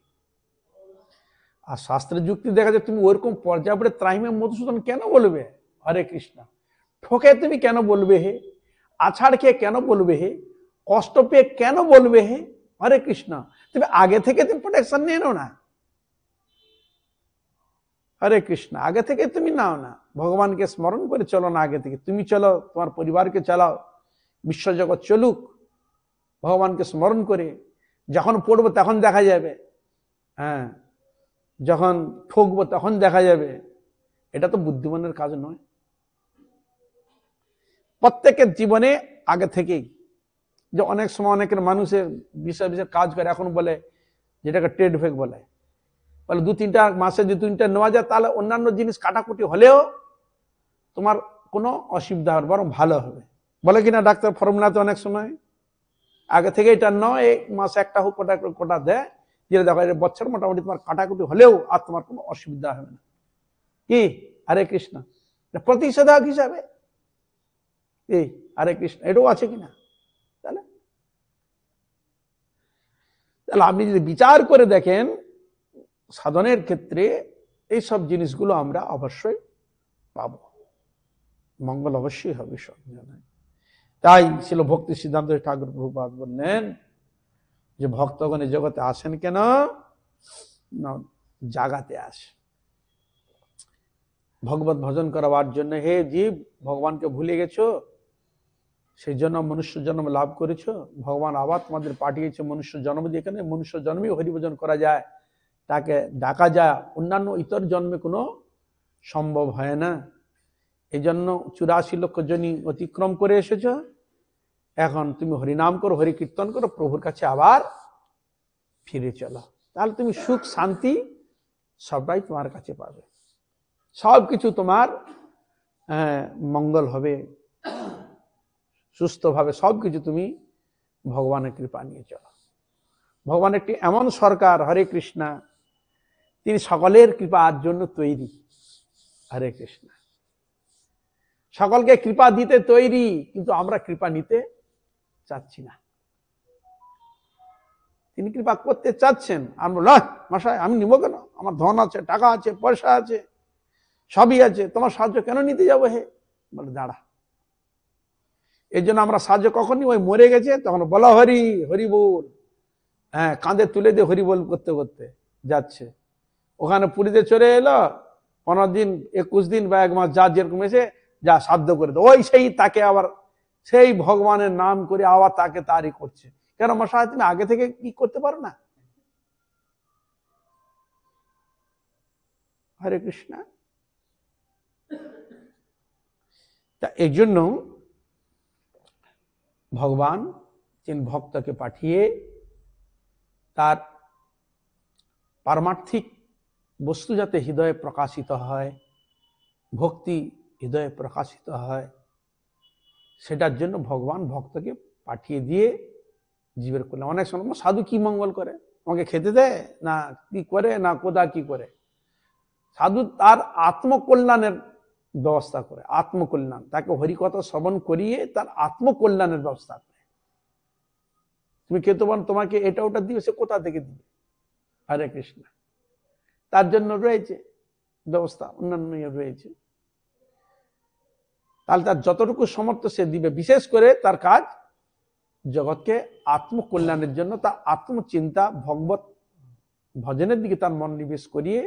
আর শাস্ত্রের যুক্তি দেখা যায় তুমি ওরকম পর্যায়ে পড়ে ত্রাহিমাং মধুসূদন কেন বলবে? হরে কৃষ্ণ। ঠকে তুমি কেন বলবে হে? আছাড় খেয়ে কেন বলবে হে? কষ্ট পেয়ে কেন বলবে হে? হরে কৃষ্ণ। তুমি আগে থেকে তুমি প্রোটেকশন নিয়ে নাও না। হরে কৃষ্ণ। আগে থেকে তুমি নাও না, ভগবানকে স্মরণ করে চলো না। আগে থেকে তুমি চলো, তোমার পরিবারকে চালাও, বিশ্বজগৎ চলুক ভগবানকে স্মরণ করে। যখন পড়বো তখন দেখা যাবে, হ্যাঁ, যখন ঠকবো তখন দেখা যাবে। এটা তো বুদ্ধিমানের কাজ নয়। প্রত্যেকের জীবনে আগে থেকেই, যে অনেক সময় অনেকের মানুষের বিশেষ বিশেষ কাজ করে, এখন বলে যেটাকে ট্রেড ফেক বলে, 2-3টা মাসে যদি 3টা নেওয়া যায়, তাহলে অন্যান্য জিনিস কাটাকুটি হলেও তোমার কোনো অসুবিধা হবে, বরং ভালো হবে। বলে কিনা ডাক্তার ফর্মুলাতে অনেক সময় আগে থেকে এটা নয়, এই মাসে একটা হোক কোটা দেয়, যেটা দেখো বছর মোটামুটি তোমার কাটাকুটি হলেও আর তোমার কোনো অসুবিধা হবে না। কি? হরে কৃষ্ণ। প্রতিষেধক হিসাবে এই হরে কৃষ্ণ এটাও আছে কিনা? তাহলে আপনি যদি বিচার করে দেখেন, সাধনের ক্ষেত্রে এইসব জিনিসগুলো আমরা অবশ্যই পাব, মঙ্গল অবশ্যই হবে সব জায়গায়। তাই ছিল ভক্তি সিদ্ধান্ত ঠাকুর প্রভুপাদ বললেন যে ভক্তগণ এই জগতে আসেন কেন? না, জাগাতে আসে, ভগবত ভজন করাবার জন্য। হে জীব, ভগবানকে ভুলে গেছো, সেই জন্য মনুষ্য জন্ম লাভ করেছো। ভগবান আবার তোমাদের পাঠিয়েছে মনুষ্য জন্ম দিয়ে। এখানে মনুষ্য জন্মেই হরিভজন করা যায়, তাকে ডাকা যায়, অন্যান্য ইতর জন্মে কোনো সম্ভব হয় না। এই জন্য 84 লক্ষ জনি অতিক্রম করে এসেছ। এখন তুমি হরিনাম করো, হরি কীর্তন করো, প্রভুর কাছে আবার ফিরে চলো, তাহলে তুমি সুখ শান্তি সবটাই তোমার কাছে পাবে, সবকিছু তোমার মঙ্গল হবে, সুস্থভাবে সবকিছু তুমি ভগবানের কৃপা নিয়ে চলো। ভগবান একটি এমন সরকার, হরে কৃষ্ণা, তিনি সকলের কৃপার জন্য তৈরি। হরে কৃষ্ণ, সকলকে কৃপা দিতে তৈরি, কিন্তু আমরা কৃপা নিতে চাচ্ছি না। তিনি কৃপা করতে চাচ্ছেন, আমরা না মশাই আমি নিব কেন, আমার ধন আছে, টাকা আছে, পয়সা আছে, সবই আছে, তোমার সাহায্য কেন নিতে যাবো? হে বলে দাঁড়া। এই জন্য আমরা সাহায্য কখনই ওই মরে গেছে তখন বলা হরি হরি বল, হ্যাঁ কাঁধে তুলে দিয়ে হরি বল করতে করতে যাচ্ছে। ওখানে পুরীতে চলে এলো 15 দিন 21 দিন বা 1 মাস, যা যেরকম এসে যা সাধ্য করে দেয়, ওই সেই তাকে আবার সেই ভগবানের নাম করে আবার তাকে তারই করছে। কেন মশাই তুমি আগে থেকে কি করতে পারো না? হরে কৃষ্ণ। তা এই জন্য ভগবান তিনি ভক্তকে পাঠিয়ে তার পারমার্থিক বস্তু যাতে হৃদয়ে প্রকাশিত হয়, ভক্তি হৃদয়ে প্রকাশিত হয়, সেটার জন্য ভগবান ভক্তকে পাঠিয়ে দিয়ে জীবের কল্যাণ। অনেক সময় সাধু কি মঙ্গল করে, আমাকে খেতে দেয় না কি করে, না কোদা কি করে। সাধু তার আত্মকল্যাণের ব্যবস্থা করে, আত্মকল্যাণ, তাকে হরিকথা শ্রবণ করিয়ে তার আত্মকল্যাণের ব্যবস্থা করে। তুমি খেতে পারো, তোমাকে এটা ওটা দিবে, সে কোথা থেকে দিবে? হরে কৃষ্ণ। তার জন্য রয়েছে ব্যবস্থা, অন্যান্য রয়েছে। তাহলে তার যতটুকু সমর্থ সে দিবে। বিশেষ করে তার কাজ জগৎকে আত্মকল্যাণের জন্য, তার আত্মচিন্তা ভগবত ভজনের দিকে তার মন নিবেশ করিয়ে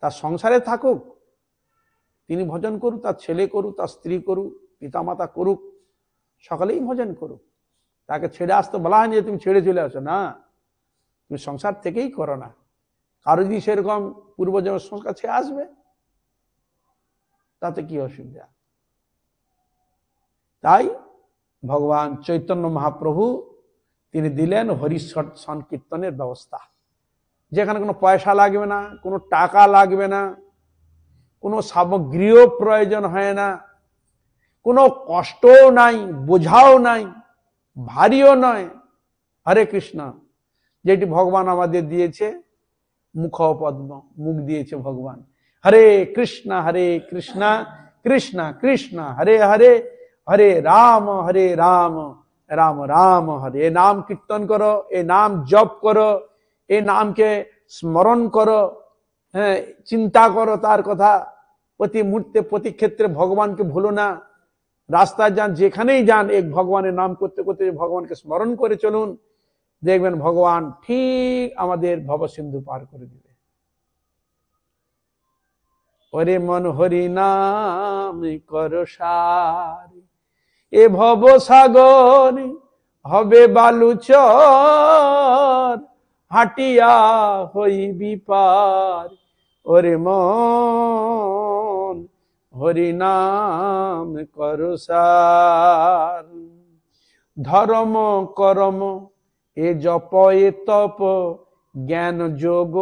তার সংসারে থাকুক, তিনি ভজন করুক, তার ছেলে করুক, তার স্ত্রী করুক, পিতামাতা করুক, সকলেই ভজন করুক। তাকে ছেড়ে আসতে বলা হয়নি যে তুমি ছেড়ে চলে আসো, না, তুমি সংসার থেকেই করো না। কারো যদি সেরকম পূর্বজন্মের সংস্কার ছেড়ে আসবে, তাতে কি অসুবিধা? তাই ভগবান চৈতন্য মহাপ্রভু তিনি দিলেন হরি সংকীর্তনের ব্যবস্থা, যেখানে কোনো পয়সা লাগবে না, কোনো টাকা লাগবে না, কোনো সামগ্রীও প্রয়োজন হয় না, কোনো কষ্টও নাই, বোঝাও নাই, ভারীও নয়। হরে কৃষ্ণ, যেটি ভগবান আমাদের দিয়েছে, মুখ পদ্ম, মুখ দিয়েছে ভগবান। হরে কৃষ্ণ কৃষ্ণ কৃষ্ণ হরে হরে, হরে রাম রাম রাম হরে। এ নাম কীর্তন করো, এ নাম জপ করো, এই নামকে স্মরণ করো, হ্যাঁ চিন্তা করো তার কথা, প্রতি মুহূর্তে প্রতি ক্ষেত্রে ভগবানকে ভুলো না। রাস্তায় যান, যেখানেই যান, এক ভগবানের নাম করতে করতে ভগবানকে স্মরণ করে চলুন, দেখবেন ভগবান ঠিক আমাদের ভবসিন্ধু পার করে দিবে। ওরে মন হরি নাম করো সার, এ ভব সাগর হবে বালুচর, হাটিয়া হইবি পার। ওরে মন হরি নাম করো সার, ধর্ম করম এ জপ এ তপ, জ্ঞান যোগ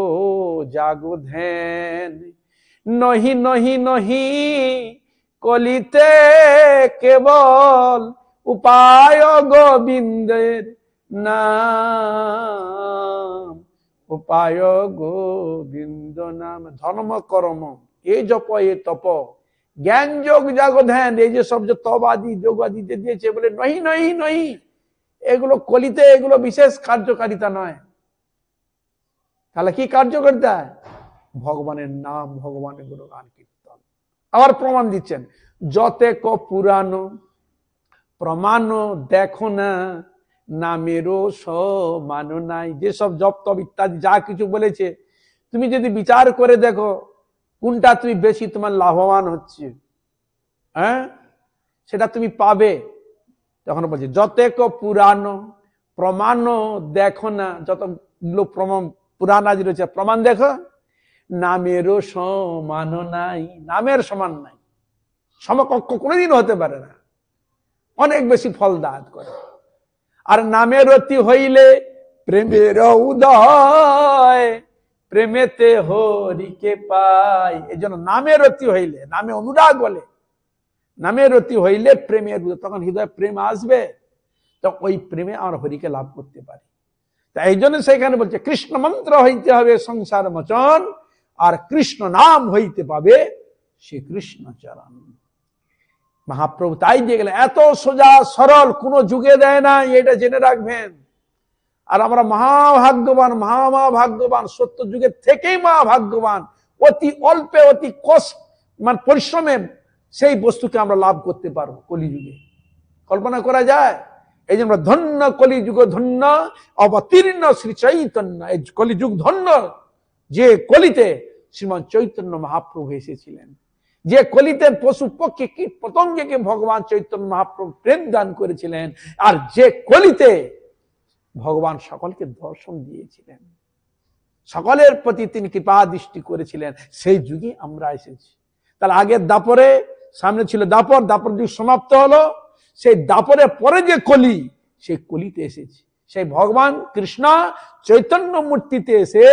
জাগো ধ্যান, নহি নহি নহি কলিতে কেবল, উপায় গোবিন্দের নাম, উপায় গোবিন্দ নাম। ধর্ম কর্ম এ জপ এ তপ, জ্ঞান যোগ জাগো ধ্যান, এই যে সব যে তপ আদি যোগ আদি যে দিয়েছে, বলে নহি নহি নহি, এগুলো কলিতে, এগুলো বিশেষ কার্যকারিতা নয়। তাহলে কি কার্যকারিতা? ভগবানের নাম, ভগবানের গুণগান কীর্তন। আবার প্রমাণ দিচ্ছেন, যতেক পুরাণ প্রমাণ দেখো না, নামেরও সমান নাই। যেসব জপ তপ ইত্যাদি যা কিছু বলেছে, তুমি যদি বিচার করে দেখো কোনটা তুমি বেশি তোমার লাভবান হচ্ছে, হ্যাঁ সেটা তুমি পাবে। তখন বলছে যতেক পুরাণ প্রমাণ দেখো না, যতগুলো পুরাণ আজ রয়েছে প্রমাণ দেখো, নামেরও সমান নাই। নামের সমান নাই, সমকক্ষ কোনোদিন হতে পারে না, অনেক বেশি ফল দান করে। আর নামের অতি হইলে প্রেমের উদয়, প্রেমেতে হরিকে পাই। এই জন্য নামের অতি হইলে, নামে অনুরাগ বলে, নামের অতি হইলে প্রেমের উদয়, তখন হৃদয়ে প্রেম আসবে, তো ওই প্রেমে আমরা হরিকে লাভ করতে পারি। তাই এই জন্য সেখানে বলছে কৃষ্ণ মন্ত্র হইতে হবে সংসার মোচন, আর কৃষ্ণ নাম হইতে পাবে শ্রীকৃষ্ণ চরণ। মহাপ্রভু তাই দিয়ে গেলেন, এত সোজা সরল কোন যুগে দেয় না, এটা জেনে রাখবেন। আর আমরা মহাভাগ্যবান, মহাভাগ্যবান, সত্য যুগের থেকেই মহাভাগ্যবান। অতি অল্পে, অতি কষ্ট মানে পরিশ্রমে সেই বস্তুকে আমরা লাভ করতে পারবো কলিযুগে, কল্পনা করা যায়? এই জন্য ধন্য কলিযুগ, ধন্য অবতীর্ণ শ্রী চৈতন্য। এই কলিযুগ ধন্য, যে কলিতে শ্রীমান চৈতন্য মহাপ্রভু এসেছিলেন, যে কলিতে পশু পক্ষী কীট পতঙ্গকে ভগবান চৈতন্য মহাপ্রভু প্রেম দান করেছিলেন, আর যে কলিতে ভগবান সকলকে দর্শন দিয়েছিলেন, সকলের প্রতি তিনি কৃপা দৃষ্টি করেছিলেন, সেই যুগে আমরা এসেছি। তাহলে আগের দাপরে, সামনে ছিল দাপর, দাপর যুগ সমাপ্ত হলো, সেই দাপরের পরে যে কলি, সেই কলিতে এসেছি। সেই ভগবান কৃষ্ণ চৈতন্য মূর্তিতে এসে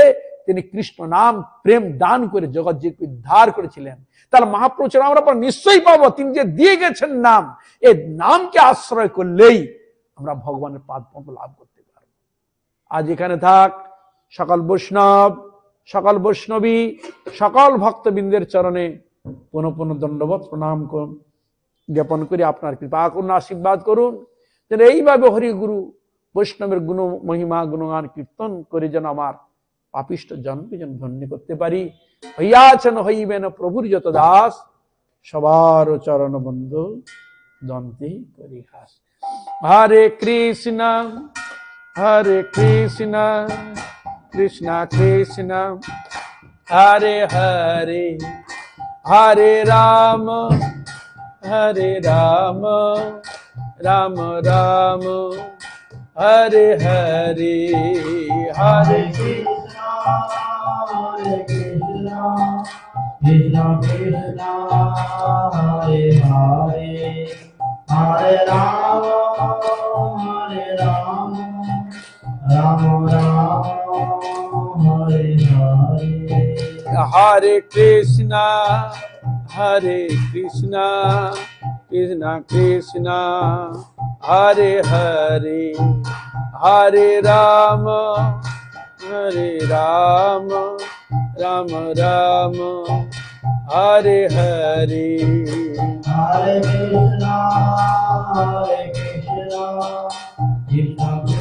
তিনি কৃষ্ণ নাম প্রেম দান করে জগৎ জীবকে উদ্ধার করেছিলেন। তাহলে মহাপ্রভু আমরা নিশ্চয়ই পাবো, তিনি যে দিয়ে গেছেন নাম, এই নামকে আশ্রয় করলেই আমরা ভগবানের পাদ পদ্ম লাভ করতে পারবো। আজ এখানে থাক সকল বৈষ্ণব, সকল বৈষ্ণবী, সকল ভক্তবৃন্দের চরণে পুনঃ পুনঃ দণ্ডবত প্রণাম করুন, জ্ঞাপন করে আপনার কৃপা করুন, আশীর্বাদ করুন, যেন এইভাবে হরিগুরু বৈষ্ণবের গুণ মহিমা গুণগান কীর্তন করে যেন আমার পাপিষ্ঠ জন্মকে যেন ধন্য করতে পারি। হইয়াছেন হইবেন প্রভুর যত দাস, সবার চরণ বন্ধু দন্তে করি হাস। হরে কৃষ্ণ হরে কৃষ্ণ কৃষ্ণ কৃষ্ণ হরে হরে, হরে রাম হরে রাম রাম রাম হরে হরে, হরে কৃষ্ণ হরে কৃষ্ণ কৃষ্ণ কৃষ্ণ হরে হরে, হরে রাম রাম রাম হরে হরে। হরে কৃষ্ণ হরে কৃষ্ণ কৃষ্ণ কৃষ্ণ হরে হরে, হরে রাম রাম রাম হরে হরে। হরে কৃষ্ণ কৃষ্ণ কৃষ্ণ